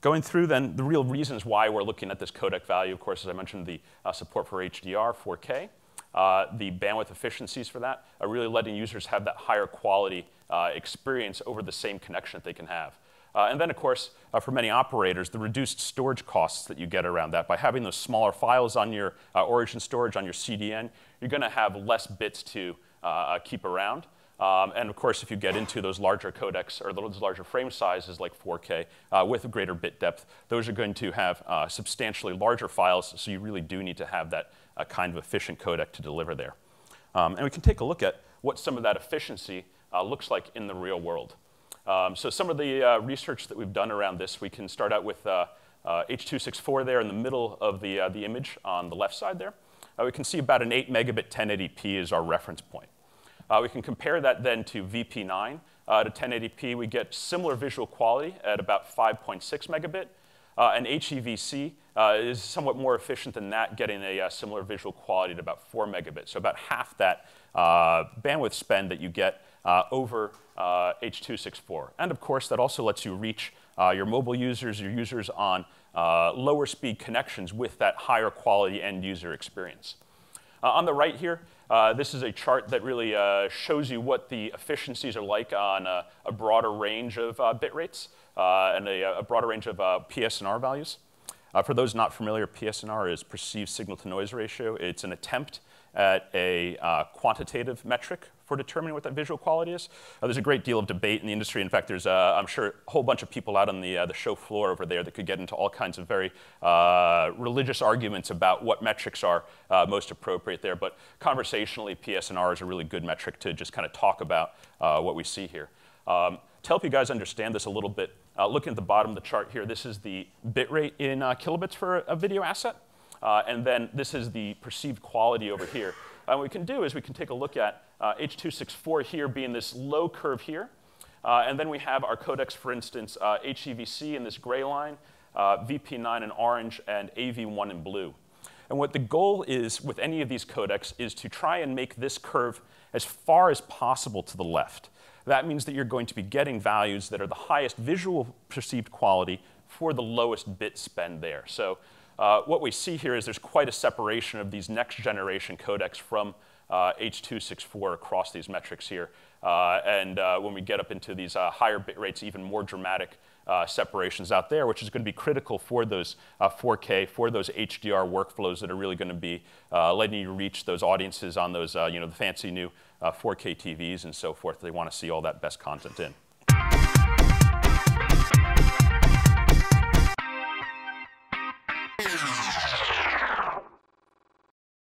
Going through then the real reasons why we're looking at this codec value, of course, as I mentioned, the support for HDR, 4K, the bandwidth efficiencies for that, really letting users have that higher quality experience over the same connection that they can have. And then, of course, for many operators, the reduced storage costs that you get around that. By having those smaller files on your origin storage, on your CDN, you're going to have less bits to keep around. And of course, if you get into those larger codecs or those larger frame sizes like 4K with a greater bit depth, those are going to have substantially larger files, so you really do need to have that kind of efficient codec to deliver there. And we can take a look at what some of that efficiency looks like in the real world. So some of the research that we've done around this, we can start out with H.264 there in the middle of the image on the left side there. We can see about an 8 megabit 1080p is our reference point. We can compare that then to VP9 to 1080p. We get similar visual quality at about 5.6 megabit. And HEVC is somewhat more efficient than that, getting a similar visual quality at about 4 megabit. So about half that bandwidth spend that you get over H.264. And of course, that also lets you reach your mobile users, your users on lower speed connections with that higher quality end user experience. On the right here, this is a chart that really shows you what the efficiencies are like on a broader range of bit rates and a broader range of PSNR values. For those not familiar, PSNR is perceived signal-to-noise ratio. It's an attempt at a quantitative metric for determining what that visual quality is. There's a great deal of debate in the industry. In fact, there's, I'm sure, a whole bunch of people out on the show floor over there that could get into all kinds of very religious arguments about what metrics are most appropriate there. But conversationally, PSNR is a really good metric to just kind of talk about what we see here. To help you guys understand this a little bit, looking at the bottom of the chart here, this is the bit rate in kilobits for a video asset. And then this is the perceived quality over here. And what we can do is we can take a look at H.264 here being this low curve here. And then we have our codecs, for instance, HEVC in this gray line, VP9 in orange, and AV1 in blue. And what the goal is with any of these codecs is to try and make this curve as far as possible to the left. That means that you're going to be getting values that are the highest visual perceived quality for the lowest bit spend there. So what we see here is there's quite a separation of these next generation codecs from H.264 across these metrics here. And when we get up into these higher bit rates, even more dramatic separations out there, which is going to be critical for those 4K, for those HDR workflows that are really going to be letting you reach those audiences on those, the fancy new 4K TVs and so forth. They want to see all that best content in.